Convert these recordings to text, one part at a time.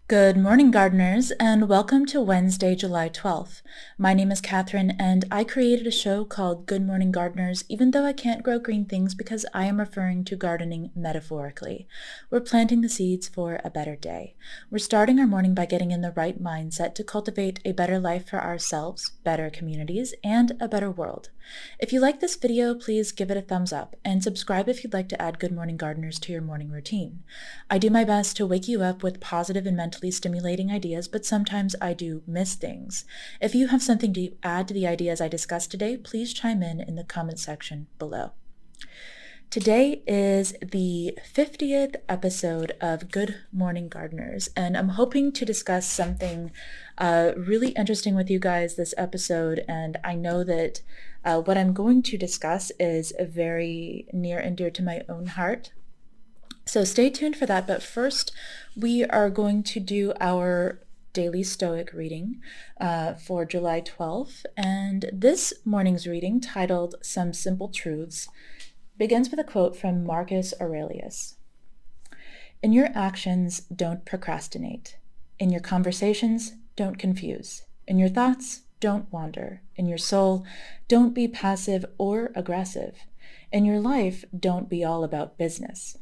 Good morning, gardeners, and welcome to Wednesday, July 12th. My name is Catherine, and I created a show called Good Morning Gardeners, even though I can't grow green things because I am referring to gardening metaphorically. We're planting the seeds for a better day. We're starting our morning by getting in the right mindset to cultivate a better life for ourselves, better communities, and a better world. If you like this video, please give it a thumbs up and subscribe if you'd like to add Good Morning Gardeners to your morning routine. I do my best to wake you up with positive and mentally stimulating ideas, but sometimes I do miss things. If you have something to add to the ideas I discussed today, please chime in the comment section below. Today is the 50th episode of Good Morning Gardeners, and I'm hoping to discuss something really interesting with you guys this episode, and I know that what I'm going to discuss is very near and dear to my own heart. So stay tuned for that, but first we are going to do our daily Stoic reading for July 12th, and this morning's reading, titled Some Simple Truths, begins with a quote from Marcus Aurelius. In your actions, don't procrastinate. In your conversations, don't confuse. In your thoughts, don't wander. In your soul, don't be passive or aggressive. In your life, don't be all about business.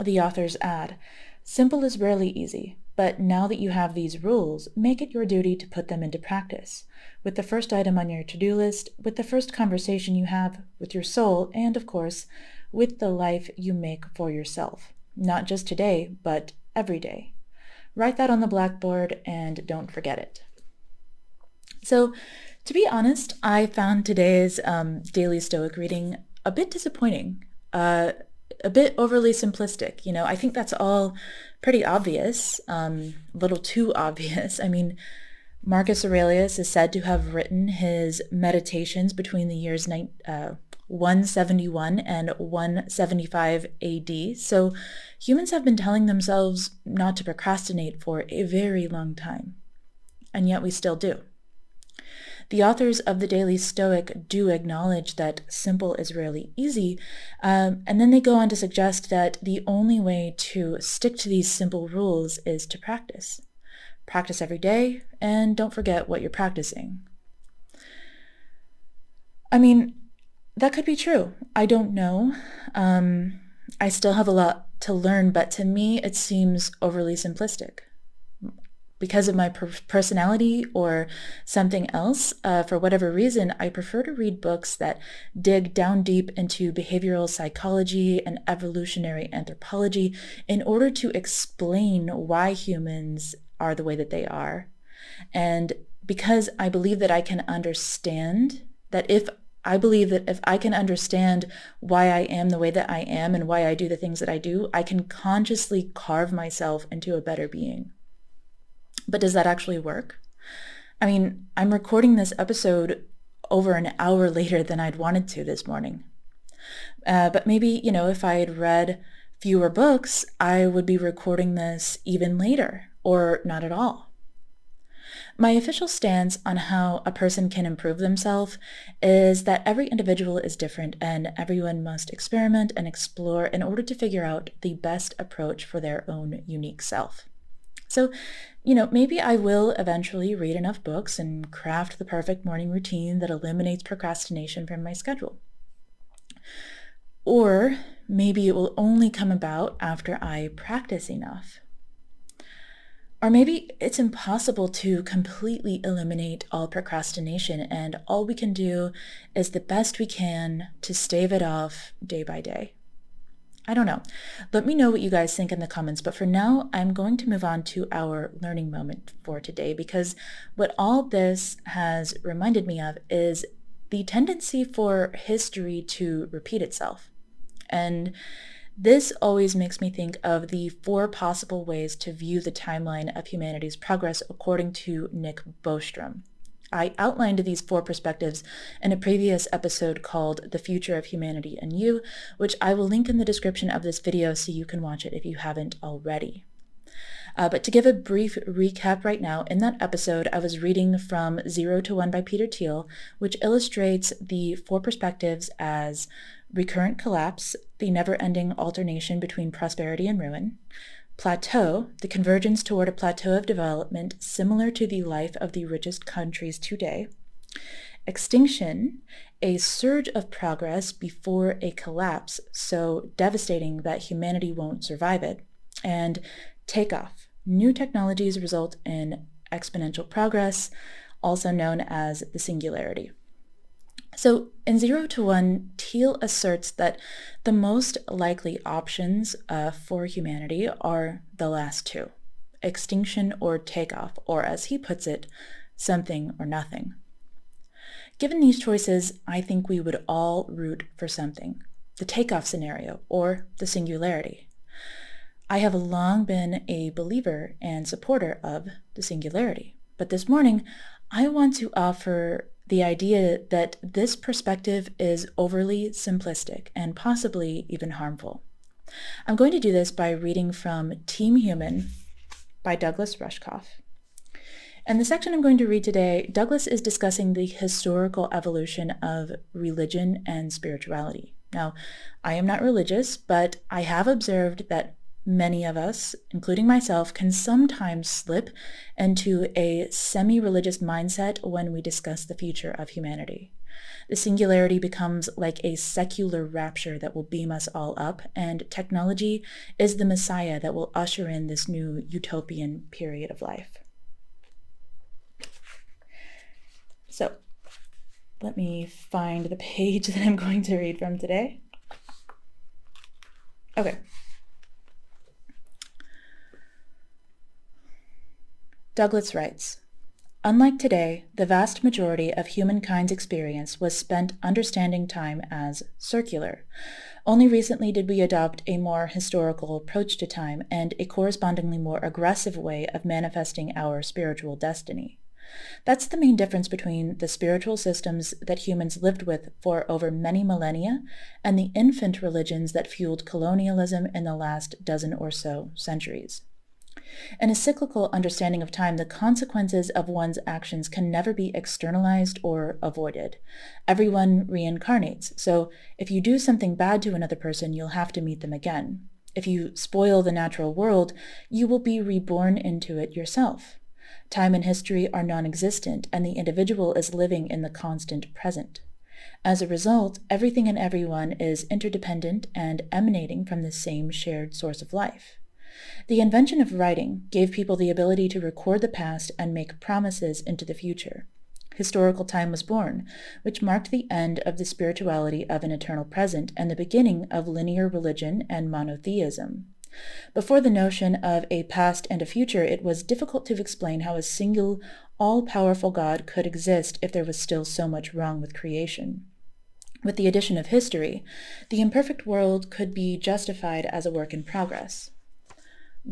The authors add, simple is rarely easy, but now that you have these rules, make it your duty to put them into practice, with the first item on your to-do list, with the first conversation you have with your soul, and of course, with the life you make for yourself, not just today, but every day. Write that on the blackboard and don't forget it. So, to be honest, I found today's daily Stoic reading a bit disappointing. A bit overly simplistic. I think that's all pretty obvious, a little too obvious. I mean, Marcus Aurelius is said to have written his meditations between the years 171 and 175 AD. So humans have been telling themselves not to procrastinate for a very long time, and yet we still do. The authors of the Daily Stoic do acknowledge that simple is rarely easy, and then they go on to suggest that the only way to stick to these simple rules is to practice. Practice every day, and don't forget what you're practicing. I mean, that could be true. I don't know. I still have a lot to learn, but to me, it seems overly simplistic. Because of my personality or something else, for whatever reason, I prefer to read books that dig down deep into behavioral psychology and evolutionary anthropology in order to explain why humans are the way that they are. And because I believe that I can understand that if I can understand why I am the way that I am and why I do the things that I do, I can consciously carve myself into a better being. But does that actually work? I mean, I'm recording this episode over an hour later than I'd wanted to this morning. But maybe, if I had read fewer books, I would be recording this even later, or not at all. My official stance on how a person can improve themselves is that every individual is different and everyone must experiment and explore in order to figure out the best approach for their own unique self. So, maybe I will eventually read enough books and craft the perfect morning routine that eliminates procrastination from my schedule. Or maybe it will only come about after I practice enough. Or maybe it's impossible to completely eliminate all procrastination, and all we can do is the best we can to stave it off day by day. I don't know. Let me know what you guys think in the comments, but for now, I'm going to move on to our learning moment for today, because what all this has reminded me of is the tendency for history to repeat itself. And this always makes me think of the 4 possible ways to view the timeline of humanity's progress according to Nick Bostrom. I outlined these 4 perspectives in a previous episode called The Future of Humanity and You, which I will link in the description of this video so you can watch it if you haven't already. But to give a brief recap right now, in that episode, I was reading from 0 to 1 by Peter Thiel, which illustrates the 4 perspectives as recurrent collapse, the never-ending alternation between prosperity and ruin, Plateau, the convergence toward a plateau of development similar to the life of the richest countries today. Extinction, a surge of progress before a collapse so devastating that humanity won't survive it. And takeoff, new technologies result in exponential progress, also known as the singularity. So in 0 to 1, Thiel asserts that the most likely options for humanity are the last two, extinction or takeoff, or as he puts it, something or nothing. Given these choices, I think we would all root for something, the takeoff scenario or the singularity. I have long been a believer and supporter of the singularity, but this morning I want to offer the idea that this perspective is overly simplistic and possibly even harmful. I'm going to do this by reading from Team Human by Douglas Rushkoff. In the section I'm going to read today, Douglas is discussing the historical evolution of religion and spirituality. Now, I am not religious, but I have observed that many of us, including myself, can sometimes slip into a semi-religious mindset when we discuss the future of humanity. The singularity becomes like a secular rapture that will beam us all up, and technology is the messiah that will usher in this new utopian period of life. So, let me find the page that I'm going to read from today. Okay. Douglas writes, "Unlike today, the vast majority of humankind's experience was spent understanding time as circular. Only recently did we adopt a more historical approach to time and a correspondingly more aggressive way of manifesting our spiritual destiny. That's the main difference between the spiritual systems that humans lived with for over many millennia and the infant religions that fueled colonialism in the last dozen or so centuries. In a cyclical understanding of time, the consequences of one's actions can never be externalized or avoided. Everyone reincarnates, so if you do something bad to another person, you'll have to meet them again. If you spoil the natural world, you will be reborn into it yourself. Time and history are non-existent, and the individual is living in the constant present. As a result, everything and everyone is interdependent and emanating from the same shared source of life. The invention of writing gave people the ability to record the past and make promises into the future. Historical time was born, which marked the end of the spirituality of an eternal present and the beginning of linear religion and monotheism. Before the notion of a past and a future, it was difficult to explain how a single, all-powerful God could exist if there was still so much wrong with creation. With the addition of history, the imperfect world could be justified as a work in progress.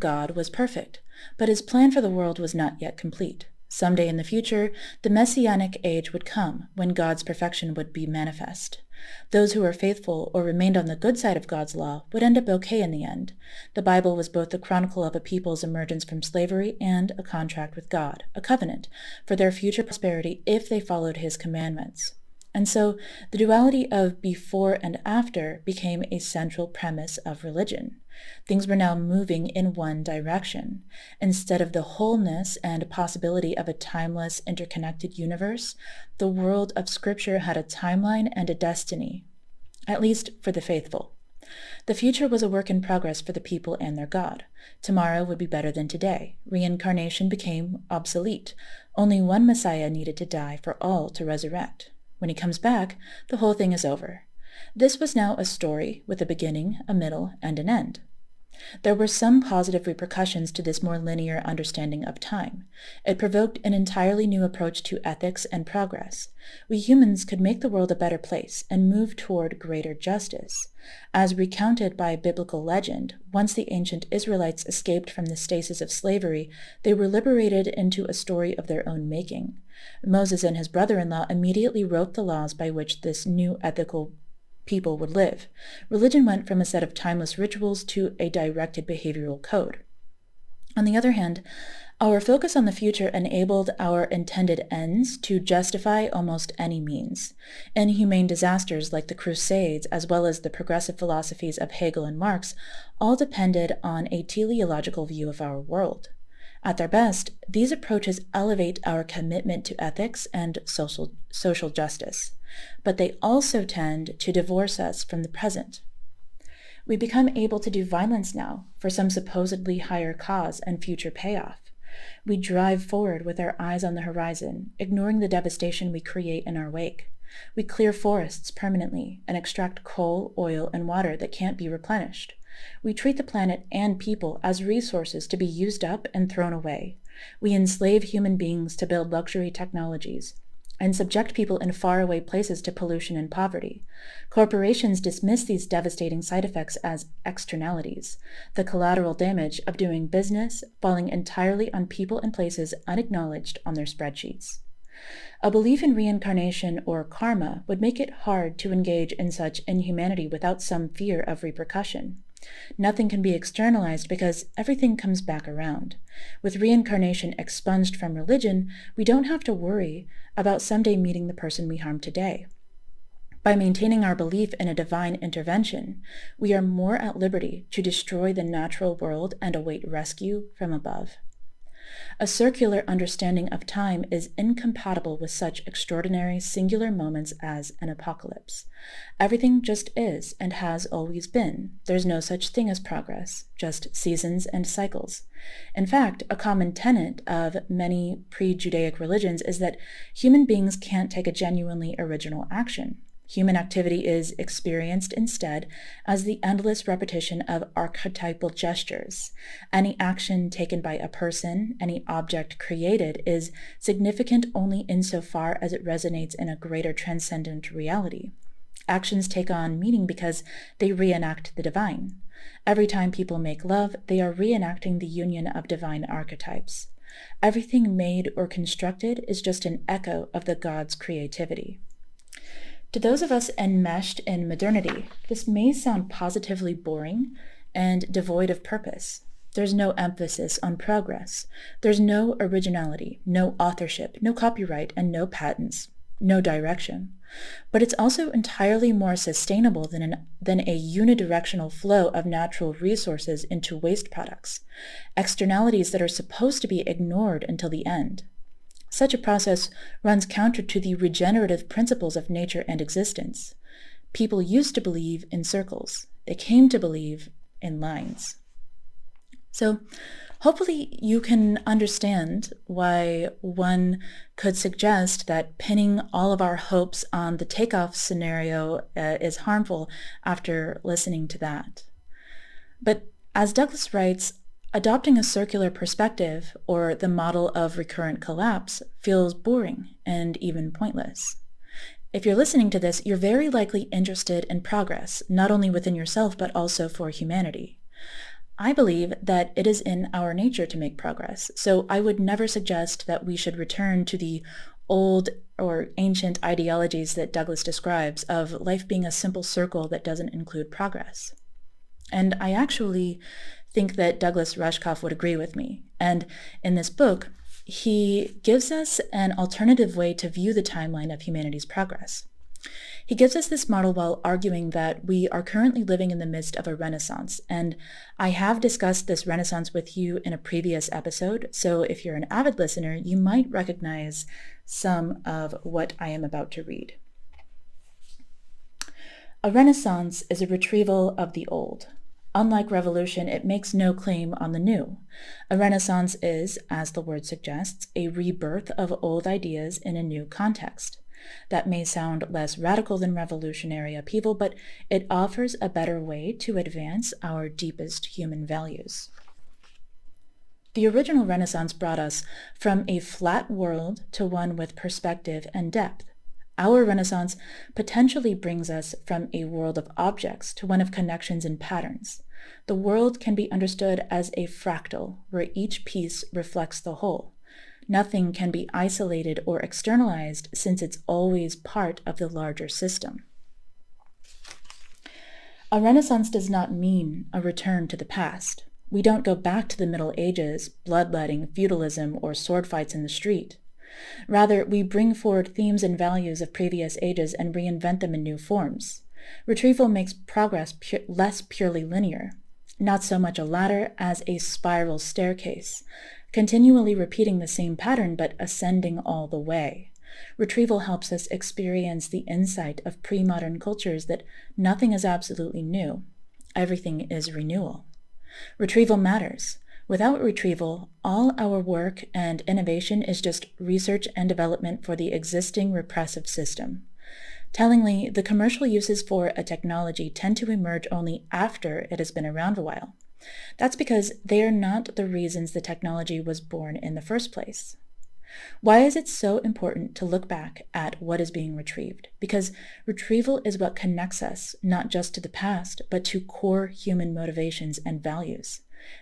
God was perfect, but his plan for the world was not yet complete. Someday in the future, the Messianic age would come, when God's perfection would be manifest. Those who were faithful or remained on the good side of God's law would end up okay in the end. The Bible was both the chronicle of a people's emergence from slavery and a contract with God, a covenant, for their future prosperity if they followed his commandments. And so, the duality of before and after became a central premise of religion. Things were now moving in one direction. Instead of the wholeness and possibility of a timeless, interconnected universe, the world of Scripture had a timeline and a destiny, at least for the faithful. The future was a work in progress for the people and their God. Tomorrow would be better than today. Reincarnation became obsolete. Only one Messiah needed to die for all to resurrect. When he comes back, the whole thing is over. This was now a story with a beginning, a middle, and an end. There were some positive repercussions to this more linear understanding of time. It provoked an entirely new approach to ethics and progress. We humans could make the world a better place and move toward greater justice. As recounted by biblical legend, once the ancient Israelites escaped from the stasis of slavery, they were liberated into a story of their own making. Moses and his brother-in-law immediately wrote the laws by which this new ethical people would live. Religion went from a set of timeless rituals to a directed behavioral code. On the other hand, Our focus on the future enabled our intended ends to justify almost any means. Inhumane disasters like the Crusades, as well as the progressive philosophies of Hegel and Marx, all depended on a teleological view of our world. At their best, these approaches elevate our commitment to ethics and social justice, but they also tend to divorce us from the present. We become able to do violence now for some supposedly higher cause and future payoff. We drive forward with our eyes on the horizon, ignoring the devastation we create in our wake. We clear forests permanently and extract coal, oil, and water that can't be replenished. We treat the planet and people as resources to be used up and thrown away. We enslave human beings to build luxury technologies and subject people in faraway places to pollution and poverty. Corporations dismiss these devastating side effects as externalities, the collateral damage of doing business falling entirely on people and places unacknowledged on their spreadsheets. A belief in reincarnation or karma would make it hard to engage in such inhumanity without some fear of repercussion. Nothing can be externalized because everything comes back around. With reincarnation expunged from religion, we don't have to worry about someday meeting the person we harmed today. By maintaining our belief in a divine intervention, we are more at liberty to destroy the natural world and await rescue from above. A circular understanding of time is incompatible with such extraordinary singular moments as an apocalypse. Everything just is and has always been. There's no such thing as progress, just seasons and cycles. In fact, a common tenet of many pre-Judaic religions is that human beings can't take a genuinely original action. Human activity is experienced instead as the endless repetition of archetypal gestures. Any action taken by a person, any object created, is significant only insofar as it resonates in a greater transcendent reality. Actions take on meaning because they reenact the divine. Every time people make love, they are reenacting the union of divine archetypes. Everything made or constructed is just an echo of the God's creativity. To those of us enmeshed in modernity, this may sound positively boring and devoid of purpose. There's no emphasis on progress. There's no originality, no authorship, no copyright, and no patents, no direction. But it's also entirely more sustainable than a unidirectional flow of natural resources into waste products, externalities that are supposed to be ignored until the end. Such a process runs counter to the regenerative principles of nature and existence. People used to believe in circles. They came to believe in lines. So hopefully you can understand why one could suggest that pinning all of our hopes on the takeoff scenario is harmful after listening to that. But as Douglas writes, adopting a circular perspective, or the model of recurrent collapse, feels boring and even pointless. If you're listening to this, you're very likely interested in progress, not only within yourself, but also for humanity. I believe that it is in our nature to make progress, so I would never suggest that we should return to the old or ancient ideologies that Douglas describes of life being a simple circle that doesn't include progress. And I actually think that Douglas Rushkoff would agree with me. And in this book, he gives us an alternative way to view the timeline of humanity's progress. He gives us this model while arguing that we are currently living in the midst of a renaissance, and I have discussed this renaissance with you in a previous episode, so if you're an avid listener, you might recognize some of what I am about to read. A renaissance is a retrieval of the old. Unlike revolution, it makes no claim on the new. A renaissance is, as the word suggests, a rebirth of old ideas in a new context. That may sound less radical than revolutionary upheaval, but it offers a better way to advance our deepest human values. The original Renaissance brought us from a flat world to one with perspective and depth. Our Renaissance potentially brings us from a world of objects to one of connections and patterns. The world can be understood as a fractal, where each piece reflects the whole. Nothing can be isolated or externalized since it's always part of the larger system. A renaissance does not mean a return to the past. We don't go back to the Middle Ages, bloodletting, feudalism, or sword fights in the street. Rather, we bring forward themes and values of previous ages and reinvent them in new forms. Retrieval makes progress less purely linear, not so much a ladder as a spiral staircase, continually repeating the same pattern but ascending all the way. Retrieval helps us experience the insight of pre-modern cultures that nothing is absolutely new. Everything is renewal. Retrieval matters. Without retrieval, all our work and innovation is just research and development for the existing repressive system. Tellingly, the commercial uses for a technology tend to emerge only after it has been around a while. That's because they are not the reasons the technology was born in the first place. Why is it so important to look back at what is being retrieved? Because retrieval is what connects us, not just to the past, but to core human motivations and values.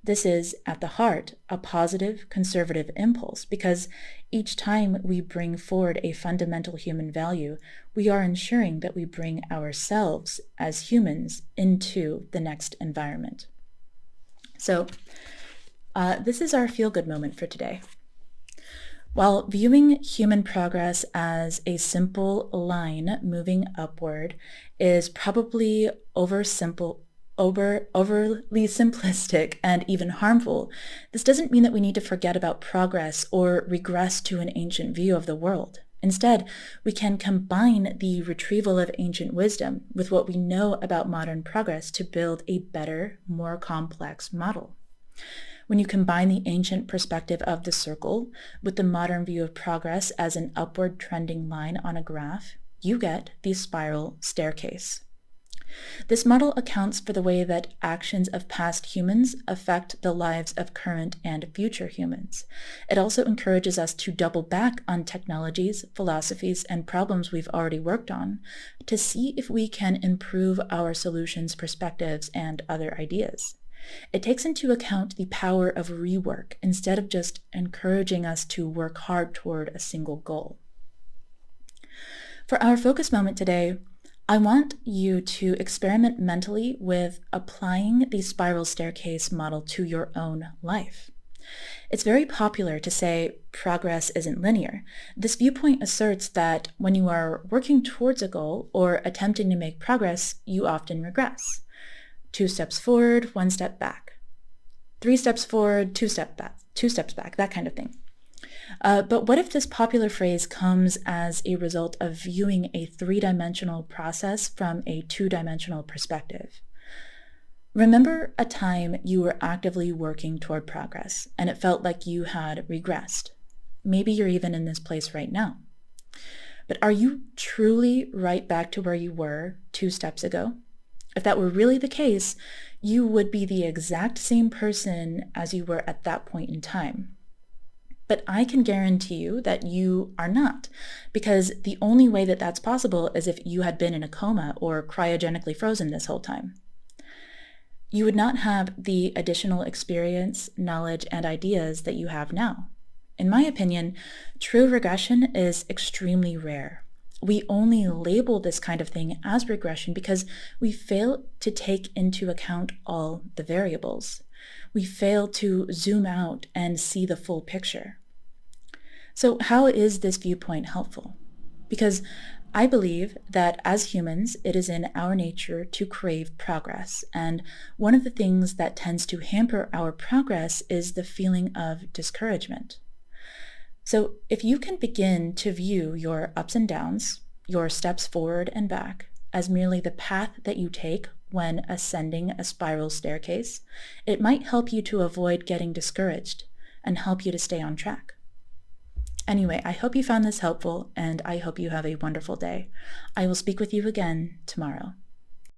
This is, at the heart, a positive, conservative impulse, because each time we bring forward a fundamental human value, we are ensuring that we bring ourselves as humans into the next environment. So, this is our feel-good moment for today. While viewing human progress as a simple line moving upward is probably overly simplistic and even harmful, this doesn't mean that we need to forget about progress or regress to an ancient view of the world. Instead, we can combine the retrieval of ancient wisdom with what we know about modern progress to build a better, more complex model. When you combine the ancient perspective of the circle with the modern view of progress as an upward trending line on a graph, you get the spiral staircase. This model accounts for the way that actions of past humans affect the lives of current and future humans. It also encourages us to double back on technologies, philosophies, and problems we've already worked on to see if we can improve our solutions, perspectives, and other ideas. It takes into account the power of rework instead of just encouraging us to work hard toward a single goal. For our focus moment today, I want you to experiment mentally with applying the spiral staircase model to your own life. It's very popular to say progress isn't linear. This viewpoint asserts that when you are working towards a goal or attempting to make progress, you often regress. 2 steps forward, 1 step back. 3 steps forward, 2 steps back, that kind of thing. But what if this popular phrase comes as a result of viewing a 3-dimensional process from a 2-dimensional perspective? Remember a time you were actively working toward progress and it felt like you had regressed. Maybe you're even in this place right now. But are you truly right back to where you were 2 steps ago? If that were really the case, you would be the exact same person as you were at that point in time. But I can guarantee you that you are not, because the only way that that's possible is if you had been in a coma or cryogenically frozen this whole time. You would not have the additional experience, knowledge, and ideas that you have now. In my opinion, true regression is extremely rare. We only label this kind of thing as regression because we fail to take into account all the variables. We fail to zoom out and see the full picture. So how is this viewpoint helpful? Because I believe that as humans, it is in our nature to crave progress. And one of the things that tends to hamper our progress is the feeling of discouragement. So if you can begin to view your ups and downs, your steps forward and back, as merely the path that you take when ascending a spiral staircase, it might help you to avoid getting discouraged and help you to stay on track. Anyway, I hope you found this helpful, and I hope you have a wonderful day. I will speak with you again tomorrow.